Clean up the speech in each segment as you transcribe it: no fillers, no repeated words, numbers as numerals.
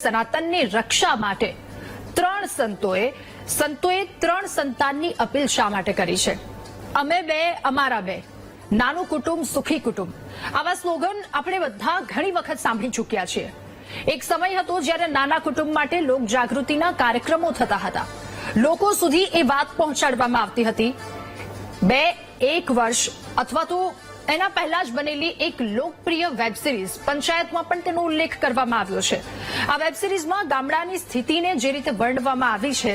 સનાતનની રક્ષા માટે સંતોએ ત્રણ સંતાનની અપીલ શા માટે કરી છે? અમે બે અમારા બે, નાનું કુટુંબ સુખી કુટુંબ, આવા સ્લોગન આપણે બધા ઘણી વખત સાંભળી ચૂક્યા છીએ. એક સમય હતો જ્યારે નાના કુટુંબ માટે લોક જાગૃતિના કાર્યક્રમો થતા હતા. લોકો સુધી એ વાત પહોંચાડવામાં આવતી હતી. એક વર્ષ અથવા તો એના પહેલા જ બનેલી એક લોકપ્રિય વેબ સિરીઝ પંચાયતમાં પણ તેનો ઉલ્લેખ કરવામાં આવ્યો છે. આ વેબ સિરીઝમાં ગામડાની સ્થિતિને જે રીતે વર્ણવવામાં આવી છે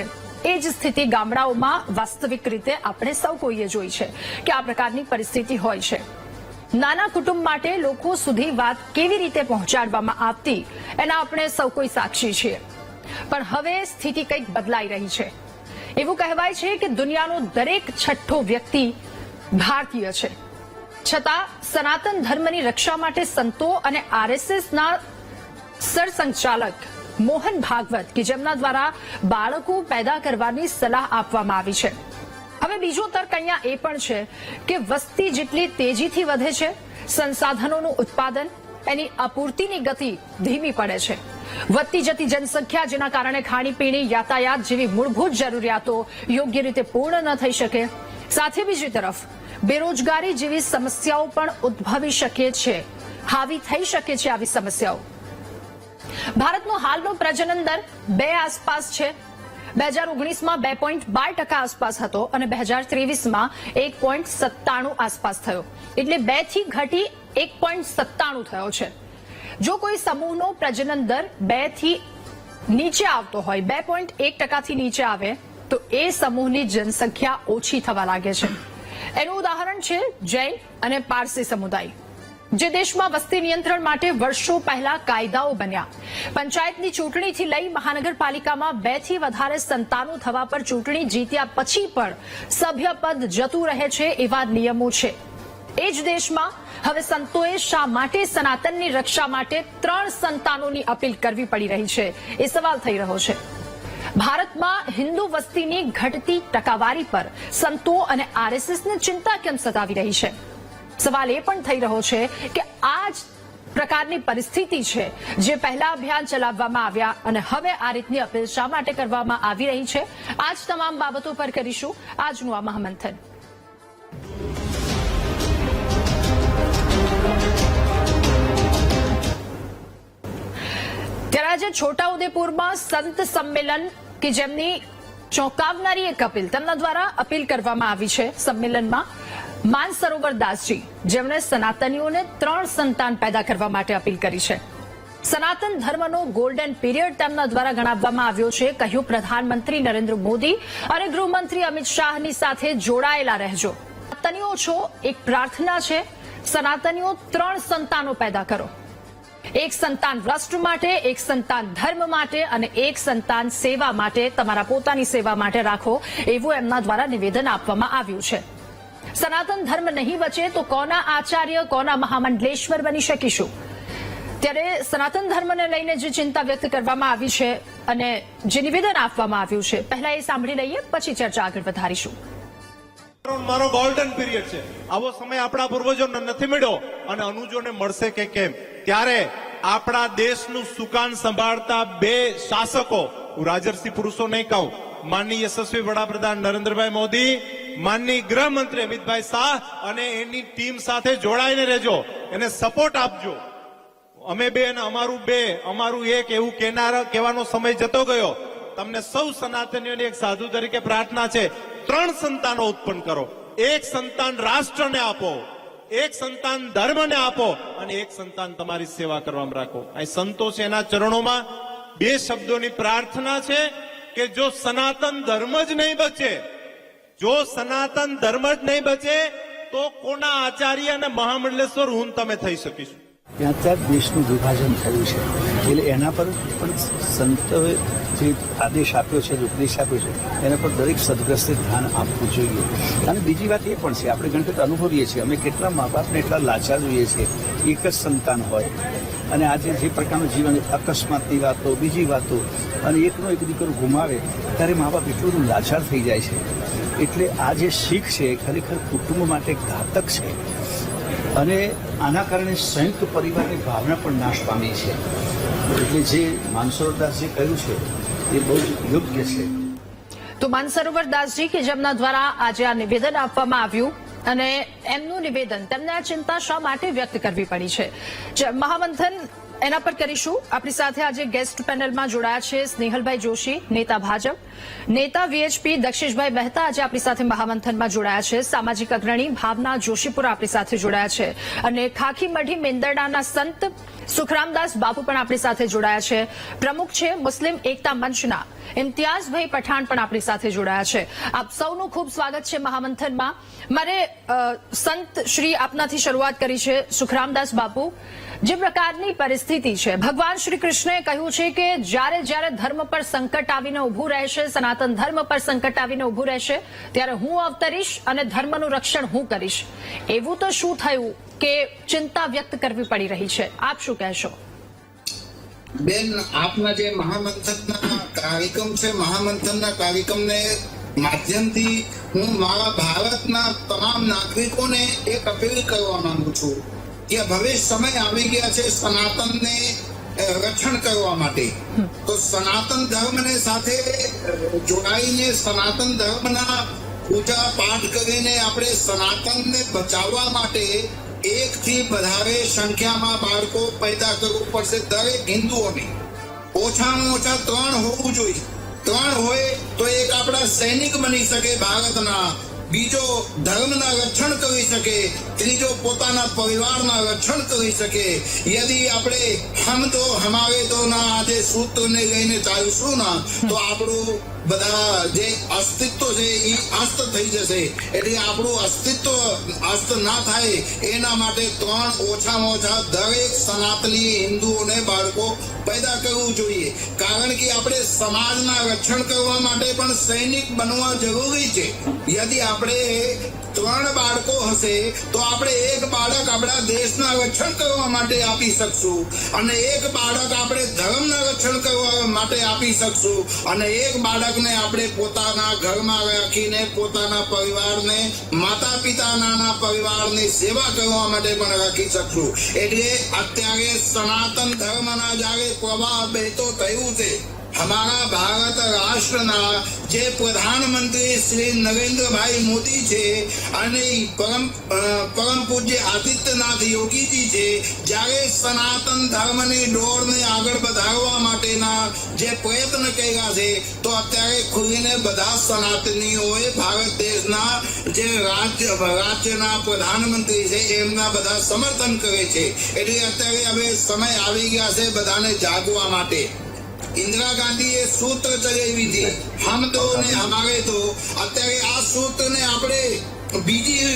એ જ સ્થિતિ ગામડાઓમાં વાસ્તવિક રીતે આપણે સૌ કોઈએ જોઈ છે કે આ પ્રકારની પરિસ્થિતિ હોય છે. નાના કુટુંબ માટે લોકો સુધી વાત કેવી રીતે પહોંચાડવામાં આવતી એના આપણે સૌ કોઈ સાક્ષી છીએ. પણ હવે સ્થિતિ કંઈક બદલાઈ રહી છે. એવું કહેવાય છે કે દુનિયાનો દરેક છઠ્ઠો વ્યક્તિ ભારતીય છે. છતાં સનાતન ધર્મની રક્ષા માટે સંતો અને આરએસએસના સરસંઘચાલક મોહન ભાગવત કે જેમના દ્વારા બાળકો પેદા કરવાની સલાહ આપવામાં આવી છે. હવે બીજો તર્ક અહીંયા એ પણ છે કે વસ્તી જેટલી તેજીથી વધે છે, સંસાધનોનું ઉત્પાદન એની અપૂર્તિની ગતિ ધીમી પડે છે. વધતી જતી જનસંખ્યા જેના કારણે ખાણીપીણી, યાતાયાત જેવી મૂળભૂત જરૂરિયાતો યોગ્ય રીતે પૂર્ણ ન થઈ શકે. સાથે બીજી તરફ બેરોજગારી જેવી સમસ્યાઓ પણ ઉદ્ભવી શકે છે, હાવી થઈ શકે છે. આવી સમસ્યાઓ ભારતનો હાલનો પ્રજનન દર 2 આસપાસ છે. 2019માં 2.12% આસપાસ હતો અને 2023માં 1.97 આસપાસ થયો. એટલે 2 થી ઘટી 1.97 થયો છે. જો કોઈ સમૂહનો પ્રજનન દર 2 થી નીચે આવતો હોય, 2.1% થી નીચે આવે તો એ સમૂહની જનસંખ્યા ઓછી થવા લાગે છે. એનું ઉદાહરણ છે જૈન અને પારસી સમુદાય, જે દેશમાં વસ્તી નિયંત્રણ માટે વર્ષો પહેલા કાયદાઓ બન્યા. પંચાયતની ચૂંટણીથી લઈ મહાનગરપાલિકામાં 2 થી વધારે સંતાનો થવા પર ચૂંટણી જીત્યા પછી પણ સભ્યપદ જતું રહે છે એવા નિયમો છે. એ જ દેશમાં હવે સંતોએ શા માટે સનાતનની રક્ષા માટે 3 સંતાનોની અપીલ કરવી પડી રહી છે એ સવાલ થઈ રહ્યો છે. ભારતમાં હિન્દુ વસ્તીની ઘટતી ટકાવારી પર સંતો અને આરએસએસને ચિંતા કેમ સતાવી રહી છે? સવાલ એ પણ થઈ રહ્યો છે કે આ જ પ્રકારની પરિસ્થિતિ છે જે પહેલા અભિયાન ચલાવવામાં આવ્યા અને હવે આ રીતની અપીલ શા માટે કરવામાં આવી રહી છે? આ જ તમામ બાબતો પર કરીશું આજનું આ મહામંથન. ત્યારે આજે છોટાઉદેપુરમાં સંત સંમેલન કે જેમની ચોંકાવનારી એક અપીલ તેમના દ્વારા અપીલ કરવામાં આવી છે. સંમેલનમાં માનસરોવર દાસજી, જેમણે સનાતનીઓને 3 સંતાન પેદા કરવા માટે અપીલ કરી છે. સનાતન ધર્મનો ગોલ્ડન પીરિયડ તેમના દ્વારા ગણાવવામાં આવ્યો છે. કહ્યું, પ્રધાનમંત્રી નરેન્દ્ર મોદી અને ગૃહમંત્રી અમિત શાહની સાથે જોડાયેલા રહેજો. સનાતનીઓ છો, એક પ્રાર્થના છે, સનાતનીઓ 3 સંતાનો પેદા કરો. 1 સંતાન રાષ્ટ્ર માટે, 1 સંતાન ધર્મ માટે અને 1 સંતાન સેવા માટે, તમારા પોતાની સેવા માટે રાખો, એવું એમના દ્વારા નિવેદન આપવામાં આવ્યું છે. સનાતન ધર્મ નહીં બચે તો કોના આચાર્ય, કોના મહામંડલેશ્વર બની શકીશું? ત્યારે સનાતન ધર્મને લઈને જે ચિંતા વ્યક્ત કરવામાં આવી છે અને જે નિવેદન આપવામાં આવ્યું છે, પહેલા એ સાંભળી લઈએ, પછી ચર્ચા આગળ વધારીશું. મારો ગોલ્ડન પીરિયડ છે. આવો સમય આપણા પૂર્વજોને નથી મળ્યો અને અનુજોને મળશે કે કેમ? ત્યારે આપણા દેશનું સુકાન સંભાળતા 2 શાસકો, હું રાજર્ષિ પુરુષો નહીં કહું, માનનીય યશસ્વી વડાપ્રધાન નરેન્દ્રભાઈ મોદી, માનનીય ગૃહમંત્રી અમિતભાઈ શાહ અને એની ટીમ સાથે જોડાઈને રહેજો, એને સપોર્ટ આપજો. અમે 2 અને અમારું 2, અમારું 1 એવું કહેવાનો સમય જતો ગયો. તમને સૌ સનાતનીઓની એક સાધુ તરીકે પ્રાર્થના છે, 3 સંતાનો ઉત્પન્ન કરો. 1 સંતાન રાષ્ટ્રને આપો, 1 સંતાન ધર્મને આપો અને 1 સંતાન તમારી સેવા કરવામાં રાખો. અહીં સંતો છે, એના ચરણોમાં 2 શબ્દોની પ્રાર્થના છે કે જો સનાતન ધર્મ જ નહીં બચે, જો સનાતન ધર્મ જ નહીં બચે તો કોના આચાર્ય અને મહામંડલેશ્વર હું તમે થઈ શકીશું? ત્યાં દેશનું વિભાજન થયું છે એટલે એના પર પણ સંતોએ જે આદેશ આપ્યો છે, જે ઉપદેશ આપ્યો છે, એના પર દરેક સદગ્રસ્તે ધ્યાન આપવું જોઈએ. અને બીજી વાત એ પણ છે, આપણે ઘણી વખત અનુભવીએ છીએ, અમે કેટલા મા બાપને એટલા લાચાર જોઈએ છીએ. એક જ સંતાન હોય અને આજે જે પ્રકારનું જીવન, અકસ્માતની વાતો, બીજી વાતો, અને એકનો એક દીકરો ગુમાવે ત્યારે મા બાપ એટલું બધું લાચાર થઈ જાય છે. એટલે આ જે શીખ છે એ ખરેખર કુટુંબ માટે ઘાતક છે અને આના કારણે સંયુક્ત પરિવારની ભાવના પણ નાશ પામી છે. એટલે જે માનસરોવરદાસજી કહ્યું છે એ બહુ જ યોગ્ય છે. તો માનસરોવર દાસજી કે જેમના દ્વારા આજે આ નિવેદન આપવામાં આવ્યું અને એમનું નિવેદન તેમને આ ચિંતા શા માટે વ્યક્ત કરવી પડી છે મહામંથન એના પર કરીશું. આપણી સાથે આજે ગેસ્ટ પેનલમાં જોડાયા છે સ્નેહલભાઈ જોશી, નેતા ભાજપ, નેતા વીએચપી દક્ષેશભાઈ મહેતા આજે આપણી સાથે મહામંથનમાં જોડાયા છે, સામાજિક અગ્રણી ભાવના જોશીપુરા આપણી સાથે જોડાયા છે અને ખાખી મઢી મેંદરડાના સંત સુખરામદાસ બાપુ પણ આપણી સાથે જોડાયા છે. પ્રમુખ છે મુસ્લિમ એકતા મંચના ઇમ્તિયાઝભાઈ પઠાણ પણ આપણી સાથે જોડાયા છે. આપ સૌનું ખૂબ સ્વાગત છે મહામંથનમાં. મારે સંત શ્રી આપનાથી શરૂઆત કરી છે. સુખરામદાસ બાપુ, જે પ્રકારની પરિસ્થિતિ છે, ભગવાન શ્રી કૃષ્ણએ કહ્યું છે કે જ્યારે જ્યારે ધર્મ પર સંકટ આવીને ઉભું રહેશે, સનાતન ધર્મ પર સંકટ આવીને ઉભું રહેશે, ત્યારે હું અવતરીશ અને ધર્મનું રક્ષણ હું કરીશ. એવું તો શું થયું કે ચિંતા વ્યક્ત કરવી પડી રહી છે? આપ શું કહેશો? બેન, આપના જે મહામંથનના કાર્યક્રમ છે, મહામંથનના કાર્યક્રમને માધ્યમથી હું મારા ભારતના તમામ નાગરિકોને એક અપીલ કરવા માંગુ છું કે ભવિષ્ય સમય આવી ગયા છે સનાતનને રક્ષણ કરવા માટે. તો સનાતન ધર્મને સાથે જોડાઈને સનાતન ધર્મના પૂજા પાઠ કરીને આપણે સનાતનને બચાવવા માટે એકથી વધારે સંખ્યામાં બાળકો પેદા કરવું પડશે. દરેક હિન્દુઓને ઓછામાં ઓછા 3 હોવું જોઈએ. 3 હોય તો એક આપણા સૈનિક બની શકે ભારતના, બીજો ધર્મના રક્ષણ કરી શકે, ત્રીજો પોતાના પરિવારના રક્ષણ કરી શકે. યદિ આપણે હમ તો હમારે તો ના આજે સૂત્રને લઈને ચાલીશું ના તો આપણું બધા જે અસ્તિત્વ છે એ અસ્ત થઈ જશે. એટલે આપણું અસ્તિત્વ અસ્ત ના થાય એના માટે 3 ઓછામાં ઓછા દરેક સનાતની હિન્દુઓને બાળકો પેદા કરવું જોઈએ. કારણ કે આપણે સમાજના રક્ષણ કરવા માટે પણ સૈનિક બનવા જરૂરી છે. યદિ આપણે 3 બાળકો હશે તો આપણે એક બાળક આપણા દેશના રક્ષણ કરવા માટે આપી શકશું અને એક બાળક આપણે ધર્મના રક્ષણ કરવા માટે આપી શકશું અને એક બાળકને આપણે પોતાના ઘરમાં રાખીને પોતાના પરિવારને, માતા પિતાના પરિવારની સેવા કરવા માટે પણ રાખી શકશું. એટલે અત્યારે સનાતન ધર્મના જ્યારે પ્રવાહ વહેતો થયું છે, हमारा भारत राष्ट्રના જે પ્રધાનમંત્રી શ્રી નરેન્દ્રભાઈ મોદી છે અને પરમ પૂજ્ય આદિત્યનાથ યોગીજી છે, જ્યારે સનાતન ધર્મની દોડને આગળ વધારવા માટેના જે પ્રયત્ન કર્યા છે તો અત્યારે ખુલીને બધા સનાતનીઓએ ભારત દેશના જે રાજ્યના પ્રધાનમંત્રી છે એમના બધા સમર્થન કરે છે. એટલે અત્યારે હવે સમય આવી ગયા છે બધાને જાગવા માટે. इंदिरा गांधी એ સૂત્ર ચલાવી હતી, હમ તો ને હમારે તો. અત્યારે આ સૂત્રને આપણે બીજી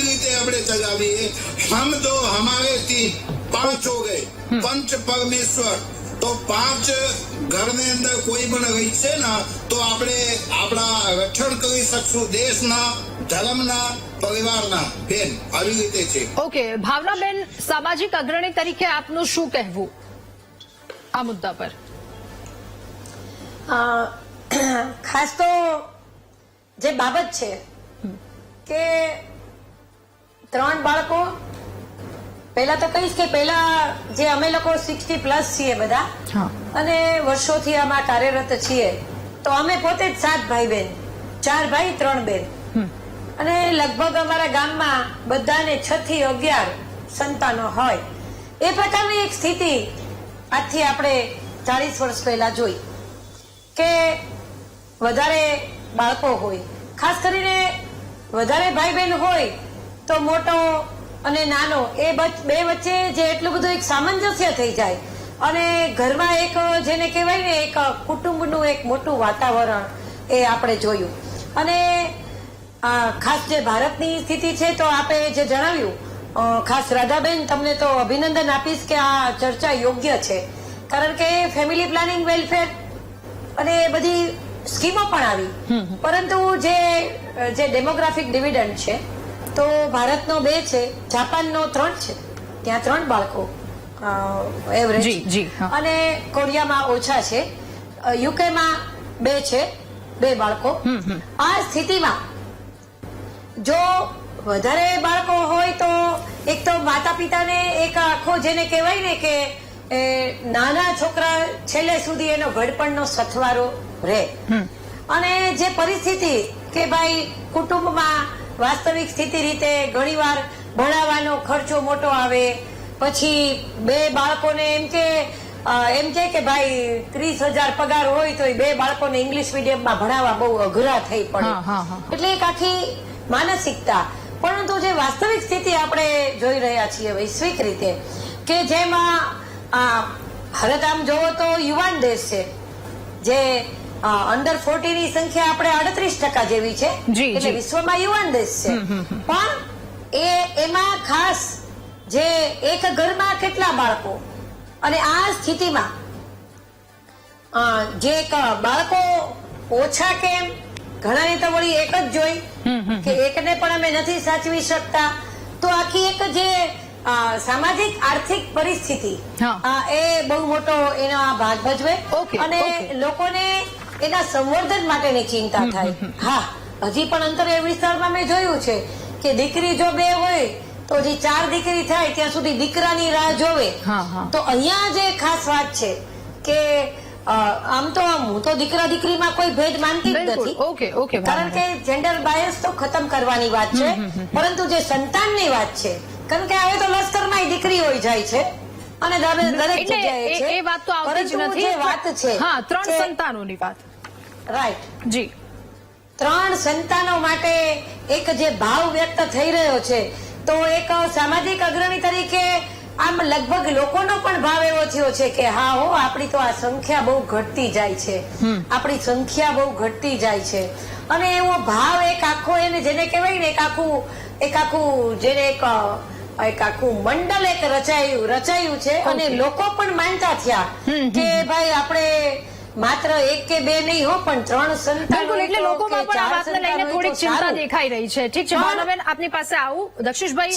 રીતે આપણે ચલાવીએ. હમ તો હમારે થી 5 हो गए, पंच परमेश्वर. તો 5 ઘરની અંદર કોઈ પણ રહી છે ને તો આપણે આપણા રક્ષણ કરી શકશું દેશના, ધર્મના, પરિવારના. બેન, આવી રીતે છે. ઓકે ભાવનાબેન, સામાજિક અગ્રણી તરીકે આપનું શું કહેવું આ મુદ્દા પર? ખાસ તો જે બાબત છે કે 3 બાળકો, પહેલા તો કહીશ કે પહેલા જે અમે લોકો 60+ છીએ બધા અને વર્ષોથી આમાં કાર્યરત છીએ, તો અમે પોતે જ 7 ભાઈ બહેન, 4 ભાઈ 3 બેન અને લગભગ અમારા ગામમાં બધાને 6 થી 11 સંતાનો હોય. એ પ્રકારની એક સ્થિતિ આજથી આપણે 40 વર્ષ પહેલા જોઈ કે વધારે બાળકો હોય, ખાસ કરીને વધારે ભાઈ બહેન હોય તો મોટો અને નાનો એ બે વચ્ચે જે એટલું બધું એક સામંજસ્ય થઈ જાય અને ઘરમાં એક જેને કહેવાય ને એક કુટુંબનું એક મોટું વાતાવરણ એ આપણે જોયું. અને ખાસ જે ભારતની સ્થિતિ છે તો આપણે જે જણાવ્યું, ખાસ રાધાબેન તમને તો અભિનંદન આપીશ કે આ ચર્ચા યોગ્ય છે, કારણ કે ફેમિલી પ્લાનિંગ, વેલફેર અને બધી સ્કીમો પણ આવી, પરંતુ જે ડેમોગ્રાફિક ડિવિડન્ડ છે તો ભારતનો 2 છે, જાપાનનો 3 છે, ત્યાં 3 બાળકો એવરેજ, અને કોરિયામાં ઓછા છે, યુકેમાં 2 છે, 2 બાળકો. આ સ્થિતિમાં જો વધારે બાળકો હોય તો એક તો માતા પિતાને એક આખો જેને કહેવાય ને કે એ નાના છોકરા છેલ્લે સુધી એનો ઘડપણનો સથવારો રહે. અને જે પરિસ્થિતિ કે ભાઈ કુટુંબમાં વાસ્તવિક સ્થિતિ રીતે ઘણીવાર ભણાવવાનો ખર્ચો મોટો આવે, પછી બે બાળકોને એમ કે ભાઈ 30,000 પગાર હોય તો 2 બાળકોને ઇંગ્લિશ મીડિયમમાં ભણાવવા બહુ અઘરા થઈ પડે. એટલે એક આખી માનસિકતા. પરંતુ જે વાસ્તવિક સ્થિતિ આપણે જોઈ રહ્યા છીએ વૈશ્વિક રીતે, કે જેમાં ભારત આમ જોવો તો યુવાન દેશ છે, જે અંડર 40 ની સંખ્યા આપણે 38% જેવી છે, એટલે વિશ્વમાં યુવાન દેશ છે. પણ એમાં ખાસ જે એક ઘરમાં કેટલા બાળકો, અને આ સ્થિતિમાં જે બાળકો ઓછા કેમ, ઘણાને તો વળી એક જ જોઈ કે એકને પણ અમે નથી સાચવી શકતા. તો આખી એક જે સામાજિક આર્થિક પરિસ્થિતિ એ બહુ મોટો એનો ભાગ ભજવે. અને લોકોને એના સંવર્ધન માટેની ચિંતા થાય. હા, હજી પણ અંતરિયાળ વિસ્તારમાં મેં જોયું છે કે દીકરી જો 2 હોય તો હજી 4 દીકરી થાય ત્યાં સુધી દીકરાની રાહ જોવે. તો અહીંયા જે ખાસ વાત છે કે આમ તો હું તો દીકરા દીકરીમાં કોઈ ભેદ માનતી જ નથી, કારણ કે જેન્ડર બાયસ તો ખતમ કરવાની વાત છે. પરંતુ જે સંતાનની વાત છે, કારણ કે હવે તો લશ્કરમાં દીકરી હોઈ જાય છે અને દરેક જગ્યાએ છે. એ વાત તો આવતી જ નથી. જે વાત છે 3 સંતાનોની વાત, રાઈટ જી, 3 સંતાનો માટે એક જે ભાવ વ્યક્ત થઈ રહ્યો છે, તો એક સામાજિક અગ્રણી તરીકે આમ લગભગ લોકોનો પણ ભાવ એવો થયો છે કે હા હો, આપણી તો આ સંખ્યા બહુ ઘટતી જાય છે, આપણી સંખ્યા બહુ ઘટતી જાય છે. અને એવો ભાવ એક આખો એને જેને કહેવાય ને એક આખું જેને એક આખું મંડળ એક રચાયું છે. અને લોકો પણ માનતા થયા કે ભાઈ આપણે માત્ર 1 કે 2 નહીં હો, પણ 3 સંતાનો. એટલે લોકોમાં પણ આ વાતને લઈને થોડીક ચિંતા દેખાઈ રહી છે. ઠીક છે ભાવનાબેન, આપની પાસે આવું. દક્ષિશભાઈ,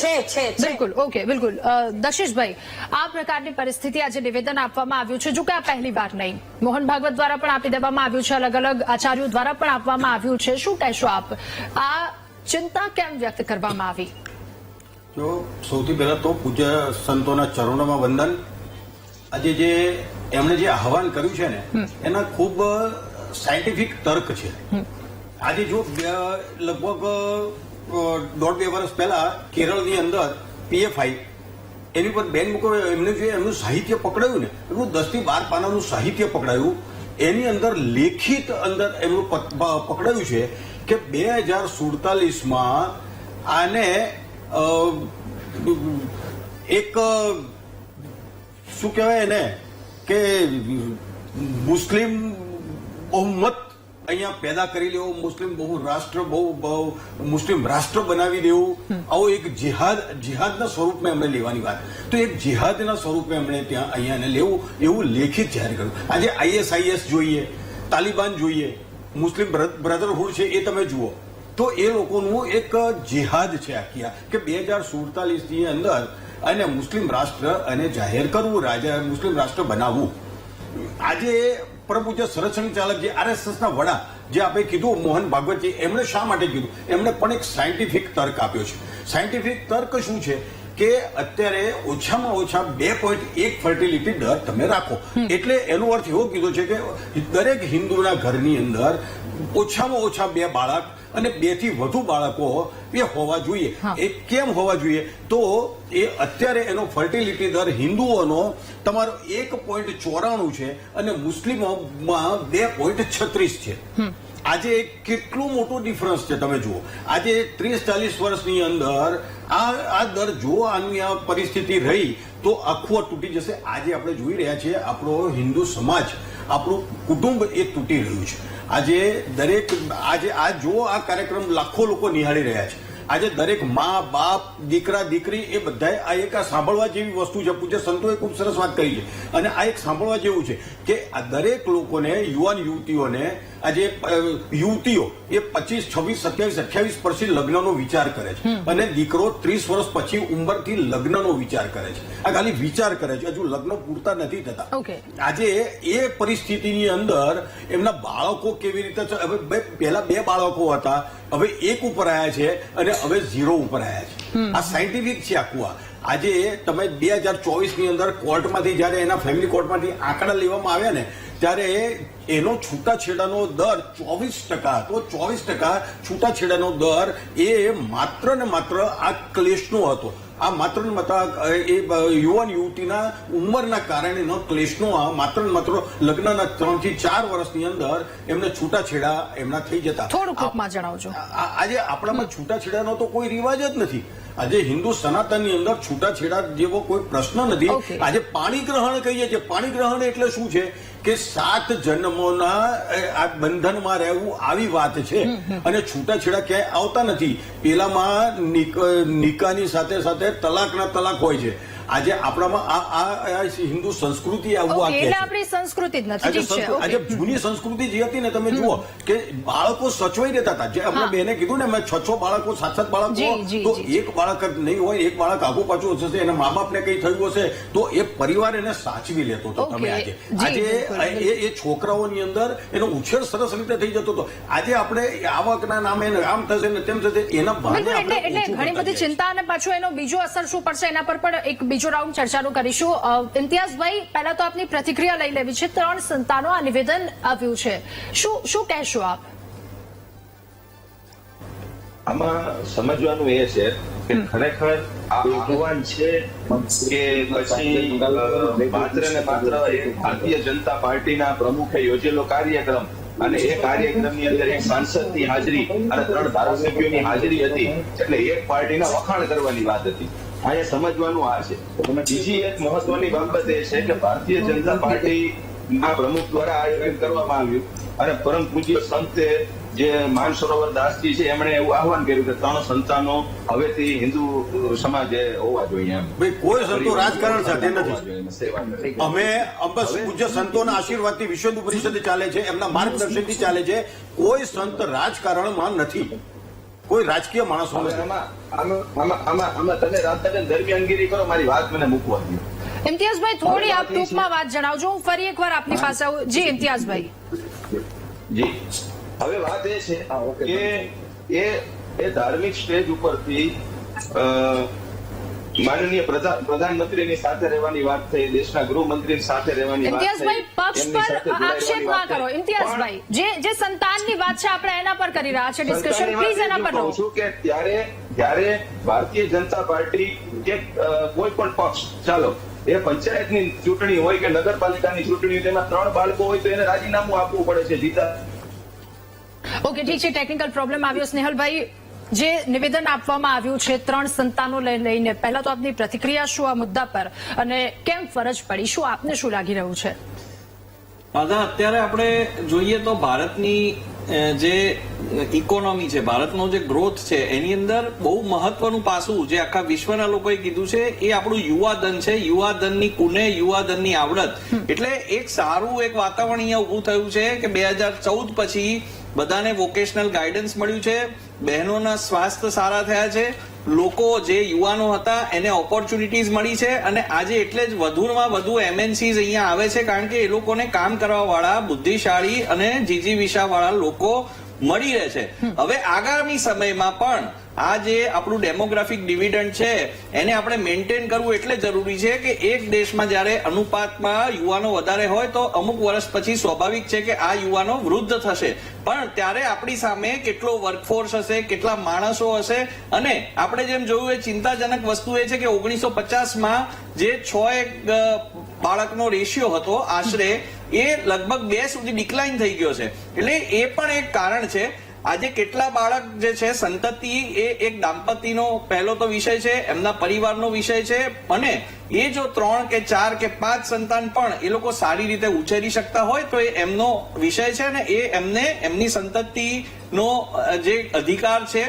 બિલકુલ, ઓકે, બિલકુલ. દક્ષિશભાઈ, આ પ્રકારની પરિસ્થિતિ, આજે નિવેદન આપવામાં આવ્યું છે, જો કે આ પહેલી વાર નહીં, મોહન ભાગવત દ્વારા પણ આપી દેવામાં આવ્યું છે, અલગ અલગ આચાર્યો દ્વારા પણ આપવામાં આવ્યું છે. શું કહેશો આપ? આ ચિંતા કેમ વ્યક્ત કરવામાં આવી? જો સૌથી પહેલા તો પૂજ્ય સંતોના ચરણોમાં વંદન. આજે જે એમણે જે આહવાન કર્યું છે ને, એના ખૂબ સાયન્ટિફિક તર્ક છે. આજે જો લગભગ 1.5-2 વર્ષ પહેલા કેરળની અંદર PFI એની પર બેન મૂકો, એમને જે એમનું સાહિત્ય પકડાયું ને, એનું 10 થી 12 પાનાનું સાહિત્ય પકડાયું. એની અંદર લેખિત અંદર એમનું પકડાયું છે કે 2047માં આને એક શું કહેવાય એને કે મુસ્લિમ બહુમત અહીંયા પેદા કરી લેવું, મુસ્લિમ મુસ્લિમ રાષ્ટ્ર બનાવી દેવું, આવો એક જિહાદના સ્વરૂપમાં એમણે લેવાની વાત. તો એક જિહાદના સ્વરૂપે એમણે ત્યાં અહીંયા લેવું એવું લેખિત જાહેર કર્યું. આજે ISIS જોઈએ, તાલિબાન જોઈએ, મુસ્લિમ બ્રધરહુડ છે, એ તમે જુઓ તો એ લોકોનું એક જિહાદ છે આખી, કે 2047 ની અંદર અને મુસ્લિમ રાષ્ટ્ર અને જાહેર કરવું, મુસ્લિમ રાષ્ટ્ર બનાવવું. આજે પરમ પૂજ્ય સંરક્ષણ ચાલક જે RSS ના વડા જે આપણે કીધું મોહન ભાગવતજી, એમણે શા માટે કીધું? એમણે પણ એક સાયન્ટિફિક તર્ક આપ્યો છે. સાયન્ટિફિક તર્ક શું છે કે અત્યારે ઓછામાં ઓછા 2.1 ફર્ટિલિટી દર તમે રાખો. એટલે એનો અર્થ એવો કીધો છે કે દરેક હિન્દુના ઘરની અંદર ઓછામાં ઓછા 2 બાળક અને 2 થી વધુ બાળકો એ હોવા જોઈએ. એ કેમ હોવા જોઈએ? તો એ અત્યારે એનો ફર્ટિલિટી દર હિન્દુઓનો તમારો 1.94 છે અને મુસ્લિમોમાં 2.36 છે. આજે કેટલું મોટું ડિફરન્સ છે તમે જુઓ. આજે 30-40 વર્ષની અંદર આ દર જો આની આ પરિસ્થિતિ રહી તો આખું તૂટી જશે. આજે આપણે જોઈ રહ્યા છીએ આપણો હિન્દુ સમાજ, આપણું કુટુંબ એ તૂટી રહ્યું છે. આજે જો આ કાર્યક્રમ લાખો લોકો નિહાળી રહ્યા છે. આજે દરેક મા બાપ, દીકરા દીકરી એ બધા આ એક સાંભળવા જેવી વસ્તુ છે. પૂજ્ય સંતોએ ખૂબ સરસ વાત કરી છે અને આ એક સાંભળવા જેવું છે કે આ દરેક લોકોને, યુવાન યુવતીઓને, આજે યુવતીઓ એ 25, 26, 27, 28 પછી લગ્નનો વિચાર કરે છે અને દીકરો 30 વર્ષ પછી ઉંમરથી લગ્નનો વિચાર કરે છે. આ ખાલી વિચાર કરે છે, હજુ લગ્ન પૂરતા નથી થતા. આજે એ પરિસ્થિતિની અંદર એમના બાળકો કેવી રીતે, પહેલા 2 બાળકો હતા, હવે 1 ઉપર આવ્યા છે અને હવે 0 ઉપર આવ્યા છે. આ સાયન્ટિફિક છે આખું. આજે તમે 2024 ની અંદર કોર્ટમાંથી જયારે એના ફેમિલી કોર્ટમાંથી આંકડા લેવામાં આવ્યા ને ત્યારે એનો છૂટાછેડાનો દર 24% હતો. 24% છૂટાછેડાનો દર એ માત્ર ને માત્ર આ ક્લેશનો હતો. આ માત્ર ને માત્ર એ યુવાન યુવતીના ઉંમરના કારણેનો ક્લેશનો આ માત્ર ને માત્ર લગ્નના 3 થી 4 વર્ષની અંદર એમને છૂટાછેડા એમના થઈ જતા. થોડું ટૂંકમાં જણાવજો. આજે આપણામાં છૂટાછેડાનો તો કોઈ રિવાજ જ નથી. આજે હિન્દુ સનાતનની અંદર છૂટાછેડા જેવો કોઈ પ્રશ્ન નથી. આજે પાણી ગ્રહણ કહીએ છીએ. પાણી ગ્રહણ એટલે શું છે કે 7 જન્મોના આ બંધનમાં રહેવું આવી વાત છે. અને છૂટાછેડા ક્યાંય આવતા નથી. પેલામાં નિકાહની સાથે સાથે તલાકના તલાક હોય છે. આજે આપણામાં આ હિન્દુ સંસ્કૃતિ આવું આ એટલે આપણી સંસ્કૃતિ જ નથી. ઠીક છે. આજે જૂની સંસ્કૃતિ જે હતી ને તમે જુઓ કે બાળકો સચવાઈ રહેતા હતા. જે આપણે બેને કીધું ને મેં 6 બાળકો 7 બાળકો તો એક બાળક જ નહીં હોય, એક બાળક આગું પાછું હશે, એના મા બાપને કઈ થયું હશે તો એ પરિવાર એને સાચવી લેતો હતો. તમે આજે એ છોકરાઓની અંદર એનો ઉછેર સરસ રીતે થઈ જતો હતો. આજે આપણે આવકના નામે આમ થશે ને તેમ થશે એના બહાને એટલે ઘણી બધી ચિંતા અને પાછું એનો બીજો અસર શું પડશે એના પર પણ એક બીજો રાઉન્ડ ચર્ચાનું કરીશું. ઇમ્તિયાઝભાઈ, પહેલા તો આપની પ્રતિક્રિયા લઈ લેવી છે. 3 સંતાનો આ નિવેદન આવ્યું છે, શું કહેશો આપ? આમાં સમજવાનું એ છે કે ખરેખર આ આહવાન છે કે પછી માત્ર ને માત્ર ભારતીય જનતા પાર્ટીના પ્રમુખે યોજેલો કાર્યક્રમ અને એ કાર્યક્રમની અંદર એક સાંસદની હાજરી અને 3 ધારાસભ્યોની હાજરી હતી એટલે એક પાર્ટીના વખાણ કરવાની વાત હતી. અહીંયા સમજવાનું આ છે. બીજી એક મહત્વની બાબત એ છે કે ભારતીય જનતા પાર્ટીના પ્રમુખ દ્વારા આયોજન કરવામાં આવ્યું અને પરમ પૂજ્ય સંતે જે માનસરોવર દાસજી છે એમણે એવું આહવાન કર્યું કે 3 સંતાનો હવેથી હિન્દુ સમાજે હોવા જોઈએ. એમ ભાઈ કોઈ સંતો રાજકારણ સાથે નથી. અમે પૂજ્ય સંતોના આશીર્વાદથી વિશ્વ હિન્દુ પરિષદ ચાલે છે, એમના માર્ગદર્શનથી ચાલે છે. કોઈ સંત રાજકારણમાં નથી, કોઈ રાજકીય માણસો આમાં તમે રાજકારણ દરમિયાનગીરી કરો. મારી વાત મને મૂકવા દો. ઇમ્તિયાઝભાઈ, થોડી આપ ટૂંકમાં વાત જણાવજો. હું ફરી એકવાર આપની પાસે આવું. જી ઇમ્તિયાઝભાઈ. જી, હવે વાત એ છે કે એ ધાર્મિક સ્ટેજ ઉપરથી માનનીય પ્રધાનમંત્રીની સાથે રહેવાની વાત થઈ, દેશના ગૃહમંત્રી સાથે રહેવાની વાત થઈ. ઇમ્તિયાઝભાઈ, પક્ષ પર આક્ષેપ ના કરો. ઇમ્તિયાઝભાઈ, જે સંતાનની વાત છે આપણે એના પર કરી રહ્યા છે ડિસ્કશન. પ્લીઝ એના પર રહો. છું કે ત્યારે ભારતીય જનતા પાર્ટી કે કોઈ પણ પક્ષ, ચાલો એ પંચાયતની ચૂંટણી હોય કે નગરપાલિકાની ચૂંટણી હોય, તેમાં 3 બાળકો હોય તો એને રાજીનામું આપવું પડે છે જીતા. ઓકે, ઠીક છે. ટેકનિકલ પ્રોબ્લેમ આવ્યો. સ્નેહલભાઈ, જે નિવેદન આપવામાં આવ્યું છે 3 સંતાનો લઈને, પહેલા તો આપની પ્રતિક્રિયા શું આ મુદ્દા પર અને કેમ ફરજ પડી? શું આપને શું લાગી રહ્યું છે? અત્યારે આપણે જોઈએ તો ભારતની જે ઇકોનોમી છે, ભારતનો જે ગ્રોથ છે, એની અંદર બહુ મહત્વનું પાસું જે આખા વિશ્વના લોકોએ કીધું છે એ આપણું યુવાધન છે. યુવાધનની કુને, યુવાધનની આવડત. એટલે એક સારું એક વાતાવરણ અહીંયા ઉભું થયું છે કે 2014 પછી બધાને વોકેશનલ ગાઈડન્સ મળ્યું છે, બહેનોના સ્વાસ્થ્ય સારા થયા છે, લોકો જે યુવાનો હતા એને ઓપોર્ચ્યુનિટીઝ મળી છે અને આજે એટલે જ વધુમાં વધુ MNCs અહીંયા આવે છે કારણ કે એ લોકોને કામ કરવા વાળા બુદ્ધિશાળી અને જીજીવિષા વાળા લોકો મળી રહે છે. હવે આગામી સમયમાં પણ આ જે આપણું ડેમોગ્રાફિક ડિવિડન્ડ છે એને આપણે મેન્ટેન કરવું એટલે જરૂરી છે કે એક દેશમાં જયારે અનુપાતમાં યુવાનો વધારે હોય તો અમુક વર્ષ પછી સ્વાભાવિક છે કે આ યુવાનો વૃદ્ધ થશે, પણ ત્યારે આપણી સામે કેટલો વર્કફોર્સ હશે, કેટલા માણસો હશે. અને આપણે જેમ જોયું એ ચિંતાજનક વસ્તુ એ છે કે 1950માં જે 6 બાળકનો રેશિયો હતો આશરે, એ લગભગ 2 સુધી ડિક્લાઇન થઈ ગયો છે. એટલે એ પણ એક કારણ છે. આજે કેટલા બાળક જે છે, સંતતિ એ એક દાંપત્યનો પહેલો તો વિષય છે, એમના પરિવારનો વિષય છે. અને એ જો 3 કે 4 કે 5 સંતાન પણ એ લોકો સારી રીતે ઉછેરી શકતા હોય તો એ એમનો વિષય છે અને એ એમને એમની સંતતિનો જે અધિકાર છે.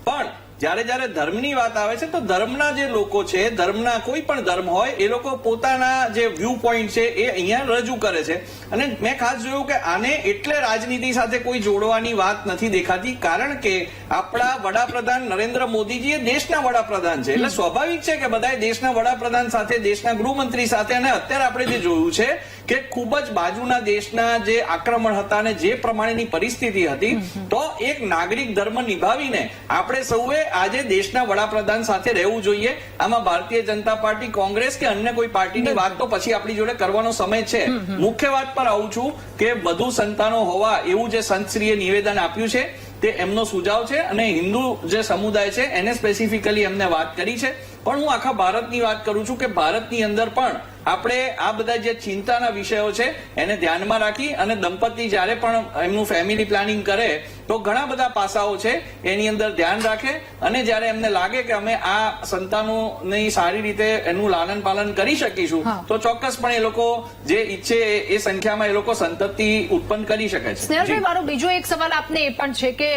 પણ જયારે ધર્મની વાત આવે છે તો ધર્મના જે લોકો છે, ધર્મના કોઈ પણ ધર્મ હોય, એ લોકો પોતાના જે વ્યૂ પોઈન્ટ છે એ અહીંયા રજૂ કરે છે. અને મેં ખાસ જોયું કે આને એટલે રાજનીતિ સાથે કોઈ જોડવાની વાત નથી દેખાતી, કારણ કે આપણા વડાપ્રધાન નરેન્દ્ર મોદીજી એ દેશના વડાપ્રધાન છે. એટલે સ્વાભાવિક છે કે બધાએ દેશના વડાપ્રધાન સાથે, દેશના ગૃહમંત્રી સાથે, અને અત્યારે આપણે જે જોયું છે કે ખૂબ જ બાજુના દેશના જે આક્રમણ હતા અને જે પ્રમાણેની પરિસ્થિતિ હતી, તો એક નાગરિક ધર્મ નિભાવીને આપણે સૌએ આજે દેશના વડાપ્રધાન સાથે રહેવું જોઈએ. આમાં ભારતીય જનતા પાર્ટી, કોંગ્રેસ કે અન્ય કોઈ પાર્ટીની વાત તો પછી આપણી જોડે કરવાનો સમય છે. મુખ્ય વાત પર આવું છું કે વધુ સંતાનો હોવા એવું જે સંતશ્રીએ નિવેદન આપ્યું છે તે એમનો સુઝાવ છે અને હિન્દુ જે સમુદાય છે એને સ્પેસિફિકલી એમને વાત કરી છે. પણ હું આખા ભારતની વાત કરું છું કે ભારતની અંદર પણ આપણે આ બધા જે ચિંતાના વિષયો છે એને ધ્યાનમાં રાખી અને દંપતી જ્યારે પણ એમનું ફેમિલી પ્લાનિંગ કરે તો ઘણા બધા પાસાઓ છે એની અંદર ધ્યાન રાખે અને જ્યારે એમને લાગે કે અમે આ સંતાનોની સારી રીતે એનું લાલન પાલન કરી શકીશું તો ચોક્કસપણે એ લોકો જે ઈચ્છે એ સંખ્યામાં એ લોકો સંતતિ ઉત્પન્ન કરી શકે છે. સ્નેહલભાઈ, મારો બીજો એક સવાલ આપને એ પણ છે કે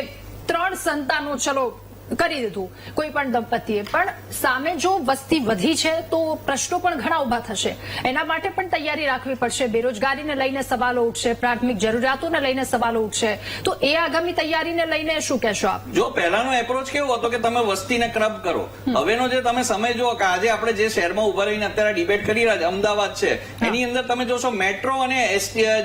3 સંતાનો ચલો કરી દીધું કોઈ પણ દંપતીએ, પણ સામે જો વસ્તી વધી છે તો પ્રશ્નો પણ ઘણા ઉભા થશે. એના માટે પણ તૈયારી રાખવી પડશે. બેરોજગારીને લઈને સવાલો ઉઠશે, પ્રાથમિક જરૂરિયાતોને લઈને સવાલો ઉઠશે. તો એ આગામી તૈયારીને લઈને શું કહેશો આપ? જો પહેલાનો એપ્રોચ કેવો હતો કે તમે વસ્તીને ક્રબ કરો. હવેનો જે તમે સમય જુઓ કે આજે આપણે જે શહેરમાં ઉભા રહીને અત્યારે ડિબેટ કરી રહ્યા છે, અમદાવાદ છે, એની અંદર તમે જોશો મેટ્રો અને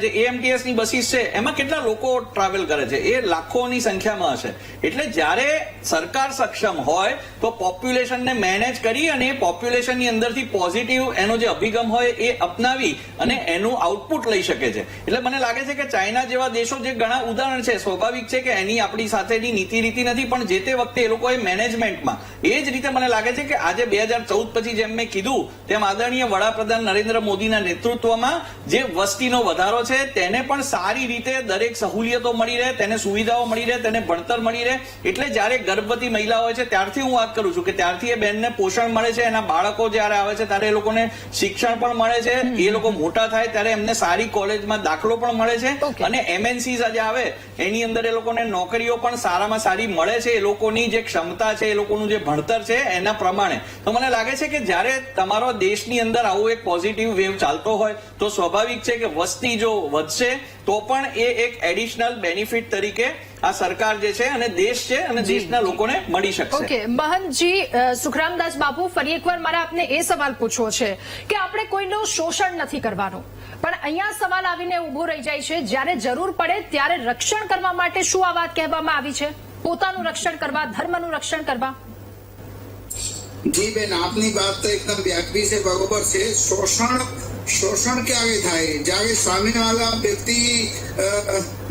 જે એએમટીએસ ની બસીસ છે એમાં કેટલા લોકો ટ્રાવેલ કરે છે, એ લાખોની સંખ્યામાં હશે. એટલે જ્યારે સરકાર સક્ષમ હોય તો પોપ્યુલેશનને મેનેજ કરી અને પોપ્યુલેશનની અંદરથી પોઝિટિવ એનો જે અભિગમ હોય એ અપનાવી અને એનું આઉટપુટ લઈ શકે છે. એટલે મને લાગે છે કે ચાઇના જેવા દેશો જે ઘણા ઉદાહરણ છે, સ્વાભાવિક છે કે એની આપણી સાથેની નીતિ રીતિ નથી, પણ જે તે વખતે એ લોકોએ મેનેજમેન્ટમાં એ જ રીતે મને લાગે છે કે આજે 2014 પછી જેમ મેં કીધું તેમ આદરણીય વડાપ્રધાન નરેન્દ્ર મોદીના નેતૃત્વમાં જે વસ્તીનો વધારો છે તેને પણ સારી રીતે દરેક સહુલિયતો મળી રહે, તેને સુવિધાઓ મળી રહે, તેને ભણતર મળી રહે. એટલે જ્યારે ગર્ભવતી મહિલા હોય છે ત્યારથી હું વાત કરું છું કે ત્યારથી એ બેનને પોષણ મળે છે, એના બાળકો જ્યારે આવે છે ત્યારે એ લોકોને શિક્ષણ પણ મળે છે, એ લોકો મોટા થાય ત્યારે એમને સારી કોલેજમાં દાખલો પણ મળે છે અને એમએનસી આજે આવે એની અંદર એ લોકોને નોકરીઓ પણ સારામાં સારી મળે છે. એ લોકોની જે ક્ષમતા છે, એ લોકોનું જે ભણતર છે એના પ્રમાણે. તો મને લાગે છે કે જ્યારે તમારો દેશની અંદર આવું એક પોઝિટિવ વેવ ચાલતો હોય તો સ્વાભાવિક છે કે વસ્તી જો વધશે તો પણ એ એક એડિશનલ બેનિફિટ તરીકે આ સરકાર જે છે અને દેશ છે અને દેશના લોકોને મળી શકશે. ઓકે મહંતજી, સુખરામદાસ બાપુ, ફરી એકવાર મારે આપને એ સવાલ પૂછવો છે કે આપણે કોઈનું શોષણ નથી કરવાનું, પણ અહીંયા સવાલ આવીને ઉભો રહી જાય છે જ્યારે જરૂર પડે ત્યારે રક્ષણ કરવા માટે શું આ વાત કહેવામાં આવી છે? પોતાનું રક્ષણ કરવા, ધર્મનું રક્ષણ કરવા. જી બેન, આપની વાત તો એકદમ વ્યાજબી છે, બરોબર છે. શોષણ ક્યારે થાય? જ્યારે સામેવાળા વ્યક્તિ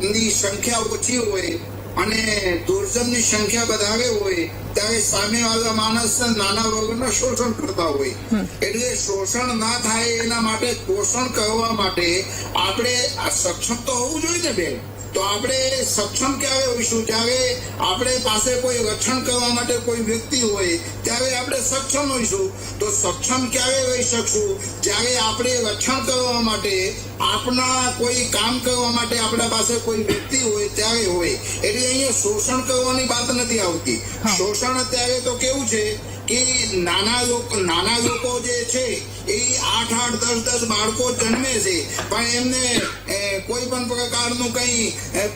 ની સંખ્યા ઓછી હોય અને દુર્જનની સંખ્યા વધારે હોય ત્યારે સામેવાળા માણસ નાના વર્ગના શોષણ કરતા હોય. એટલે શોષણ ના થાય એના માટે પોષણ કરવા માટે આપણે સક્ષમ તો હોવું જોઈએ ને બેન. તો આપણે સક્ષમ ક્યારે હોઈશું? જ્યારે આપણે પાસે કોઈ રક્ષણ કરવા માટે કોઈ વ્યક્તિ હોય ત્યારે આપણે સક્ષમ હોઈશું. તો સક્ષમ ક્યારે રહી શકશું? જ્યારે આપણે રક્ષણ કરવા માટે, આપના કોઈ કામ કરવા માટે આપણા પાસે કોઈ વ્યક્તિ હોય ત્યારે હોય. એટલે અહીંયા શોષણ કરવાની વાત નથી આવતી. શોષણ અત્યારે તો કેવું છે કે નાના લોકો જે છે એ 8-8, 10-10 બાળકો જન્મે છે પણ એમને કોઈ પણ પ્રકારનું કઈ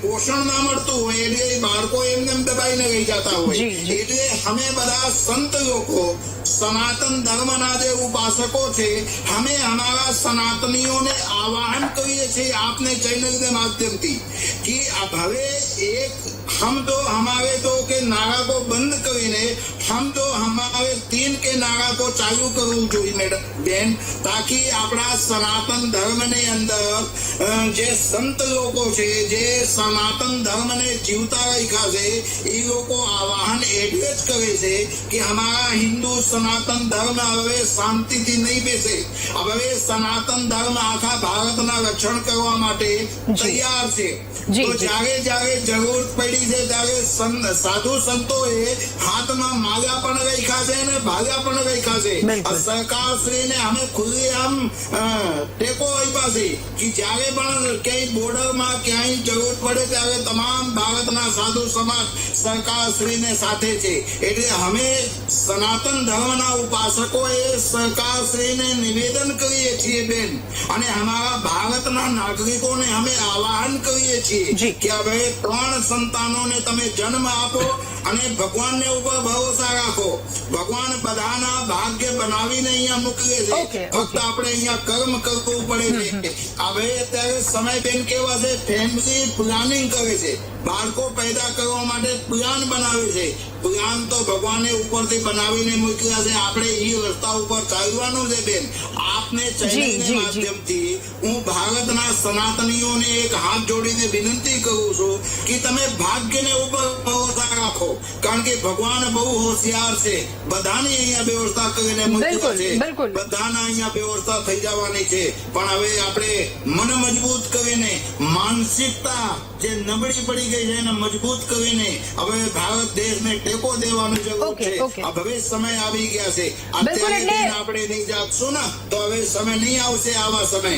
પોષણ ના મળતું હોય એટલે એ બાળકો એમને દબાઈને રહી જતા હોય. એટલે અમે બધા સંત લોકો, સનાતન ધર્મના જે ઉપાસકો છે, અમે અમારા સનાતનીઓને આહ્વાન કરીએ છીએ આપને ચેનલ के माध्यम थी कि अब હવે એક हम तो हमारे तो के नारा को बंद કરીને हम तो हमारे 3 के नारा को चालू કરવું જોઈએ મેડમ બેન, તાકી આપણા સનાતન ધર્મની અંદર જે સંત લોકો છે, જે સનાતન ધર્મને જીવતા રાખ્યા છે, એ લોકો આહ્વાન એટલે જ કરે છે કે અમારા હિન્દુ સનાતન ધર્મ હવે શાંતિથી નહીં બેસે. હવે સનાતન ધર્મ આખા ભારતના રક્ષણ કરવા માટે તૈયાર છે. તો જ્યારે જ્યારે જરૂર પડી છે ત્યારે સાધુ સંતોએ હાથમાં માલા પણ રાખ્યા છે અને ભાલા પણ રાખ્યા છે. સરકારશ્રીને અમે ખુલ્લી આમ ટેકો આપ્યા છે કે જ્યારે પણ ક્યાંય બોર્ડરમાં ક્યાંય જરૂર પડે ત્યારે તમામ ભારતના સાધુ સમાજ સરકારશ્રીને સાથે છે. એટલે અમે સનાતન ધર્મના ઉપાસકો એ સરકારશ્રીને નિવેદન કરીએ છીએ બેન, અને અમારા ભારતના નાગરિકોને અમે આહ્વાન કરીએ છીએ કે હવે 3 સંતાનોને તમે જન્મ આપો અને ભગવાનને ઉપર ભરોસા રાખો. ભગવાન બધાના ભાગ્ય બનાવીને અહીંયા મોકલે છે, ફક્ત આપણે અહીંયા કર્મ કરવું પડે છે. હવે અત્યારે સમય બેન કેવા છે, ફેમિલી પ્લાનિંગ કરે છે, બાળકો પેદા કરવા માટે પ્લાન બનાવે છે. પ્લાન તો ભગવાને ઉપરથી બનાવીને મૂક્યા છે, આપણે એ રસ્તા ઉપર ચાલવાનું છે બેન. આપને ચેનલના માધ્યમથી હું ભારતના સનાતનીઓને એક હાથ જોડીને વિનંતી કરું છું કે તમે ભાગ્યને ઉપર ભરોસા રાખો, કારણ કે ભગવાન બહુ હોશિયાર છે. બધાની અહીંયા વ્યવસ્થા કરીને મૂક્યા છે, બધાના અહીંયા વ્યવસ્થા થઈ જવાની છે. પણ હવે આપણે મન મજબૂત કરીને, માનસિકતા જે નબળી પડી ગઈ છે એને મજબૂત કરીને હવે ભારત દેશને ટેકો દેવાની જરૂર છે. હવે સમય આવી ગયા છે. અત્યારે આપણે નહીં જાગશું ને તો હવે સમય નહીં આવશે આવા સમય.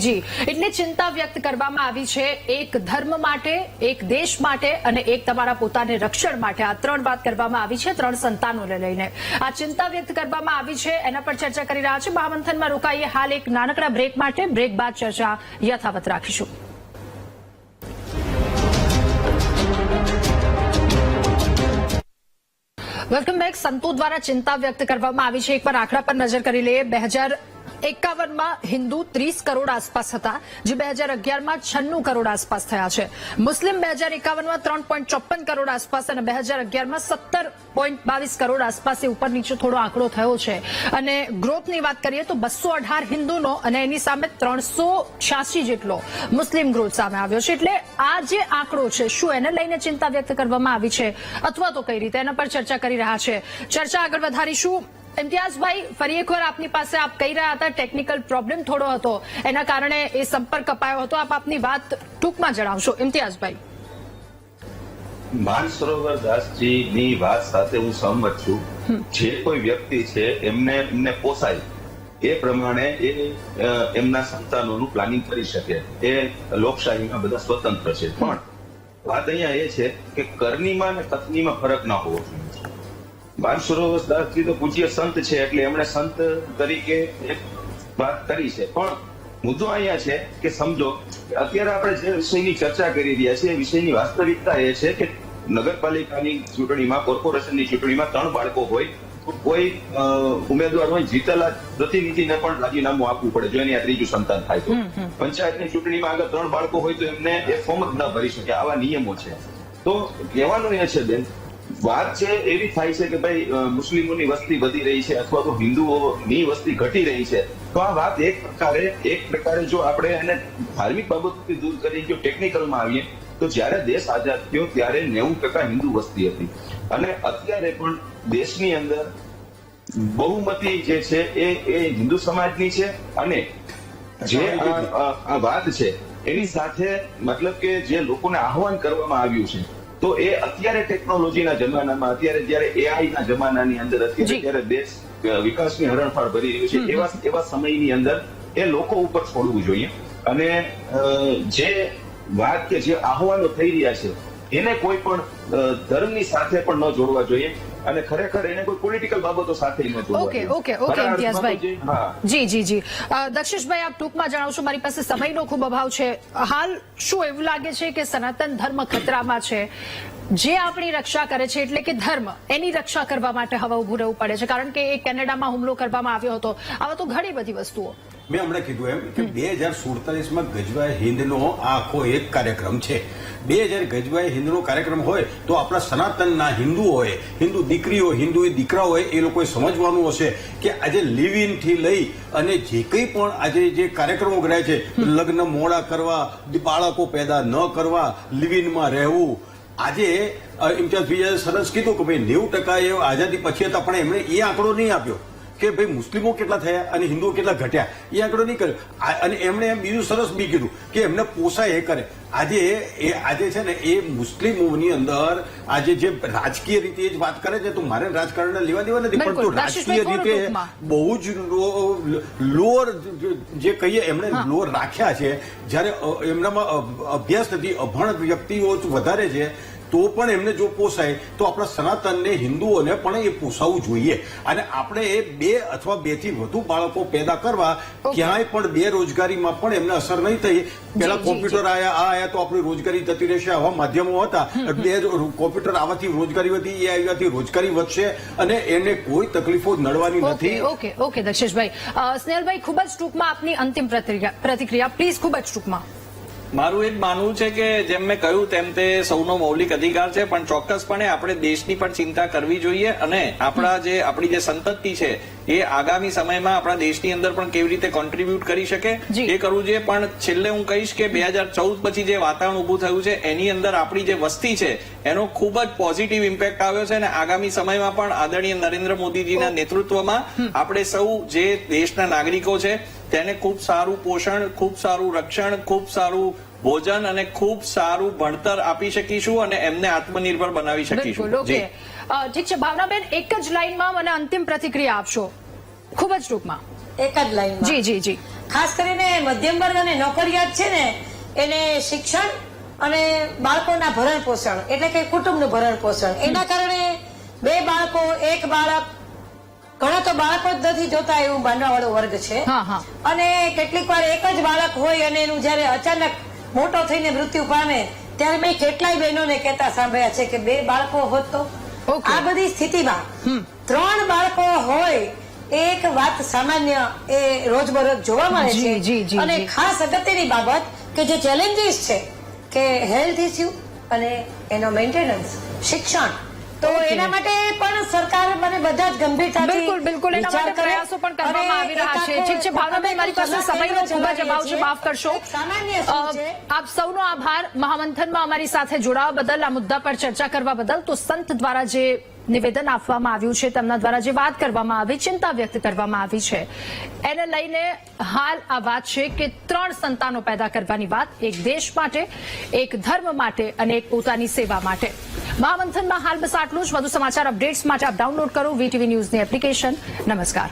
જી એટલે ચિંતા વ્યક્ત કરવામાં આવી છે, એક ધર્મ માટે, એક દેશ માટે અને એક તમારા પોતાને રક્ષણ માટે. આ 3 વાત કરવામાં આવી છે, 3 સંતાનોને લઈને આ ચિંતા વ્યક્ત કરવામાં આવી છે. એના પર ચર્ચા કરી રહ્યા છે. મહામંથનમાં રોકાઈએ હાલ એક નાનકડા બ્રેક માટે. બ્રેક બાદ ચર્ચા યથાવત રાખીશું. Welcome back. સંતો દ્વારા ચિંતા વ્યક્ત કરવામાં આવી છે. એક વાર આંકડા પર નજર કરી લઈએ. 2051માં હિન્દુ 30 કરોડ આસપાસ હતા, જે 2011માં 96 કરોડ આસપાસ થયા છે. મુસ્લિમ 2051માં 3.54 કરોડ આસપાસ અને 2011માં 17.22 કરોડ આસપાસ એ ઉપર નીચે થોડો આંકડો થયો છે. અને ગ્રોથની વાત કરીએ તો 218 હિન્દુનો અને એની સામે 386 જેટલો મુસ્લિમ ગ્રોથ સામે આવ્યો છે. એટલે આ જે આંકડો છે, શું એને લઈને ચિંતા વ્યક્ત કરવામાં આવી છે અથવા તો કઈ રીતે, એના પર ચર્ચા કરી રહ્યા છે. ચર્ચા આગળ વધારીશું. ઇમ્તિયાઝભાઈ, ફરી એકવાર આપની પાસે, આપ કહી રહ્યા હતા ટેકનિકલ પ્રોબ્લેમ થોડો હતો, એના કારણે એ સંપર્ક કપાયો હતો. આપ આપની વાત ટૂંકમાં જણાવશો. ઇમ્તિયાઝભાઈ. માનસરોવર દાસજીની વાત સાથે હું સહમત છું. જે કોઈ વ્યક્તિ છે એમને પોસાય એ પ્રમાણે એ એમના સંતાનોનું પ્લાનિંગ કરી શકે. એ લોકશાહીમાં બધા સ્વતંત્ર છે. પણ વાત અહીંયા એ છે કે કરનીમાં અને કથનીમાં ફરક ના હોવો જોઈએ. માનસરોવર દાસજી તો પૂજ્ય સંત છે, એટલે એમણે સંત તરીકે એક વાત કરી છે. પણ મુદ્દો અહીંયા છે કે સમજો અત્યારે આપણે જે વિષયની ચર્ચા કરી રહ્યા છીએ એ વિષયની વાસ્તવિકતા એ છે કે નગરપાલિકાની ચૂંટણીમાં, કોર્પોરેશનની ચૂંટણીમાં 3 બાળકો હોય, કોઈ ઉમેદવાર હોય, જીતેલા પ્રતિનિધિને પણ રાજીનામું આપવું પડે જો એની આ 3જું સંતાન થાય તો. પંચાયતની ચૂંટણીમાં આગળ 3 બાળકો હોય તો એમને એ ફોર્મ જ ન ભરી શકે. આવા નિયમો છે. તો કહેવાનું એ છે બેન, વાત છે એવી થાય છે કે ભાઈ મુસ્લિમોની વસ્તી વધી રહી છે અથવા તો હિન્દુઓની વસ્તી ઘટી રહી છે. તો આ વાત એક પ્રકારે જો આપણે એને ધાર્મિક બાબતોથી દૂર કરી, જો ટેકનિકલમાં આવીએ તો જ્યારે દેશ આઝાદ થયો ત્યારે 90% હિન્દુ વસ્તી હતી, અને અત્યારે પણ દેશની અંદર બહુમતી જે છે એ હિન્દુ સમાજની છે. અને જે આ વાત છે એની સાથે મતલબ કે જે લોકોને આહવાન કરવામાં આવ્યું છે, તો એ અત્યારે ટેકનોલોજીના જમાનામાં, અત્યારે જયારે એઆઈ ના જમાનાની અંદર, અત્યારે જયારે દેશ વિકાસની હરણફાળ ભરી રહ્યું છે, એવા સમયની અંદર એ લોકો ઉપર છોડવું જોઈએ. અને જે વાત કે જે આહ્વાનો થઈ રહ્યા છે એને કોઈ પણ ધર્મની સાથે પણ ન જોડવા જોઈએ, અને ખરેખર એને કોઈ પોલિટિકલ બાબતો સાથે ન જોડવા જોઈએ. ઓકે ઇમ્તિયાઝભાઈ. જી દક્ષેશભાઈ, આપ ટૂંકમાં જણાવશો. મારી પાસે સમયનો ખૂબ અભાવ છે. હાલ શું એવું લાગે છે કે સનાતન ધર્મ ખતરામાં છે? જે આપણી રક્ષા કરે છે, એટલે કે ધર્મ, એની રક્ષા કરવા માટે હવે ઉભું રહેવું પડે છે, કારણ કે એ કેનેડામાં હુમલો કરવામાં આવ્યો હતો. આવા તો ઘણી બધી વસ્તુઓ. મેં હમણાં કીધું એમ કે 2047માં ગજવાય હિન્દનો આ આખો એક કાર્યક્રમ છે. 2000 ગજવાય હિન્દનો કાર્યક્રમ હોય તો આપણા સનાતનના હિન્દુ હોય, હિન્દુ દીકરીઓ, હિન્દુ દીકરા હોય, એ લોકોએ સમજવાનું હશે કે આજે લિવ ઇન થી લઈ અને જે કંઈ પણ આજે જે કાર્યક્રમો કર્યા છે, લગ્ન મોડા કરવા, બાળકો પેદા ન કરવા, લિવ ઇનમાં રહેવું, આજે ઇમ્તિયાઝભાઈએ સરસ કીધું કે ભાઈ 90% એ આઝાદી પછી હતા, પણ એમણે એ આંકડો નહીં આપ્યો કે ભાઈ મુસ્લિમો કેટલા થયા અને હિન્દુઓ કેટલા ઘટ્યા. એ આંકડો નહીં કર્યો. અને એમણે એમ બીજું સરસ બી કીધું કે એમને પોસાય એ કરે. આજે છે ને એ મુસ્લિમોની અંદર આજે જે રાજકીય રીતે જ વાત કરે છે, તો મારે રાજકારણ લેવા દેવા નથી, પણ રાજકીય રીતે બહુ જ લોઅર જે કહીએ એમણે લોઅર રાખ્યા છે. જયારે એમનામાં અભ્યાસ નથી, અભણ વ્યક્તિઓ વધારે છે, તો પણ એમને જો પોસાય તો આપણા સનાતનને હિન્દુઓને પણ એ પોસાવવું જોઈએ. અને આપણે એ 2 અથવા 2 થી વધુ બાળકો પેદા કરવા ક્યાંય પણ બેરોજગારીમાં પણ એમને અસર નહીં થઈ. પેલા કોમ્પ્યુટર આયા તો આપણી રોજગારી જતી રહેશે. આવા માધ્યમો હતા, કોમ્પ્યુટર આવવાથી રોજગારી વધી, એ આવ્યાથી રોજગારી વધશે અને એને કોઈ તકલીફો નડવાની નથી. ઓકે દક્ષેશભાઈ. સ્નેહલભાઈ, ખૂબ જ ટૂંકમાં આપની અંતિમ પ્રતિક્રિયા પ્લીઝ, ખૂબ જ ટૂંકમાં. મારું એક માનવું છે કે જેમ મેં કહ્યું તેમ તે સૌનો મૌલિક અધિકાર છે, પણ ચોક્કસપણે આપણે દેશની પણ ચિંતા કરવી જોઈએ અને આપણી જે સંતતિ છે એ આગામી સમયમાં આપણા દેશની અંદર પણ કેવી રીતે કોન્ટ્રીબ્યુટ કરી શકે એ કરવું જોઈએ. પણ છેલ્લે હું કહીશ કે 2014 પછી જે વાતાવરણ ઉભું થયું છે એની અંદર આપણી જે વસ્તી છે એનો ખૂબ જ પોઝિટિવ ઇમ્પેક્ટ આવ્યો છે અને આગામી સમયમાં પણ આદરણીય નરેન્દ્ર મોદીજીના નેતૃત્વમાં આપણે સૌ જે દેશના નાગરિકો છે તેને ખૂબ સારું પોષણ, ખૂબ સારું રક્ષણ, ખૂબ સારું ભોજન અને ખૂબ સારું ભણતર આપી શકીશું અને એમને આત્મનિર્ભર બનાવી શકીશું. ઠીક છે ભાવનાબેન, એક જ લાઈનમાં મને અંતિમ પ્રતિક્રિયા આપશો, ખૂબ જ ટૂંકમાં. એક જ લાઈનમાં. જી. ખાસ કરીને મધ્યમ વર્ગ અને નોકરિયાત છે ને એને શિક્ષણ અને બાળકોના ભરણ પોષણ એટલે કે કુટુંબનું ભરણ પોષણ, એના કારણે 2 બાળકો 1 બાળક, ઘણા તો બાળકો જ નથી જોતા એવું માનવાવાળો વર્ગ છે. અને કેટલીક વાર એક જ બાળક હોય અને એનું જયારે અચાનક મોટો થઈને મૃત્યુ પામે ત્યારે મેં કેટલાય બહેનોને કહેતા સાંભળ્યા છે કે 2 બાળકો હોત તો. આ બધી સ્થિતિમાં 3 બાળકો હોય એક વાત સામાન્ય એ રોજબરોજ જોવા મળે છે. અને ખાસ અગત્યની બાબત કે જે ચેલેન્જીસ છે કે હેલ્થ ઇસ્યુ અને એનો મેન્ટેનન્સ, શિક્ષણ, તો એના માટે પણ સરકાર મને બધા જ ગંભીરતાથી બિલકુલ એના માટે પ્રયાસો પણ કરવામાં આવી રહ્યા છે. ઠીક છે ભાવનાબેન, મારી પાસે સમયનો ખૂબ જ અભાવ છે, માફ કરશો. આપ સૌનો આભાર મહામંથનમાં અમારી સાથે જોડાવા બદલ, આ મુદ્દા પર ચર્ચા કરવા બદલ. તો સંત દ્વારા જે નિવેદન આપવામાં આવ્યું છે, તેમના દ્વારા જે વાત કરવામાં આવી, ચિંતા વ્યક્ત કરવામાં આવી છે, એને લઈને હાલ આ વાત છે કે 3 સંતાનો પેદા કરવાની વાત, એક દેશ માટે, એક ધર્મ માટે અને એક પોતાની સેવા માટે. મહામંથનમાં હાલ બસ આટલું જ. વધુ સમાચાર અપડેટ્સ માટે આપ ડાઉનલોડ કરો VTV ન્યૂઝની એપ્લિકેશન. નમસ્કાર.